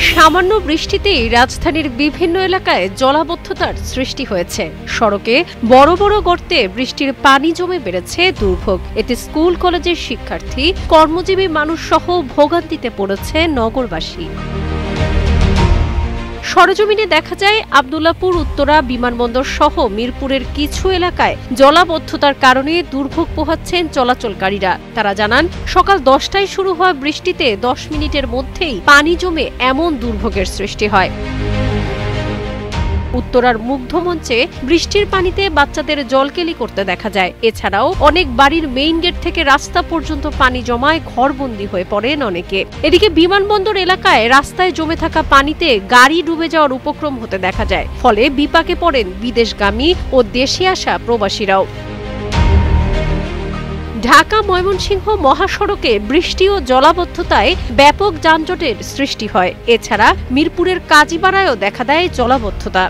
সামান্য বৃষ্টিতেই রাজধানীর বিভিন্ন এলাকায় জলাবদ্ধতার সৃষ্টি হয়েছে। সড়কে বড় বড় গর্তে বৃষ্টির পানি জমে বেড়েছে দুর্ভোগ। এতে স্কুল কলেজের শিক্ষার্থী, কর্মজীবী মানুষ সহ ভোগান্তিতে পড়েছে নগরবাসী। সরেজমিনে দেখা যায় আব্দুল্লাহপুর উত্তরা বিমানবন্দর সহ মিরপুরের কিছু এলাকায় জলাবদ্ধতার কারণে দুর্ভোগ পোহাচ্ছেন চলাচলকারীরা। তারা জানান, সকাল 10টায় শুরু হওয়া বৃষ্টিতে 10 মিনিটের মধ্যেই পানি জমে এমন দুর্ভোগের সৃষ্টি হয়। উত্তরার মুগ্ধমঞ্চে বৃষ্টির পানিতে বাচ্চাদের জলকেলি করতে দেখা যায়। এছাড়াও অনেক বাড়ির মেইন গেট থেকে রাস্তা পর্যন্ত পানি জমায় ঘরবন্দি হয়ে পড়েন অনেকে। এদিকে বিমানবন্দর এলাকায় রাস্তায় জমে থাকা পানিতে গাড়ি ডুবে যাওয়ার উপক্রম হতে দেখা যায়। ফলে বিপাকে পড়েন বিদেশগামী ও দেশে আসা প্রবাসীরাও। ঢাকা ময়মনসিংহ মহাসড়কে বৃষ্টি ও জলাবদ্ধতায় ব্যাপক যানজটের সৃষ্টি হয়। এছাড়া মিরপুরের কাজীপাড়ায়ও দেখা দেয় জলাবদ্ধতা।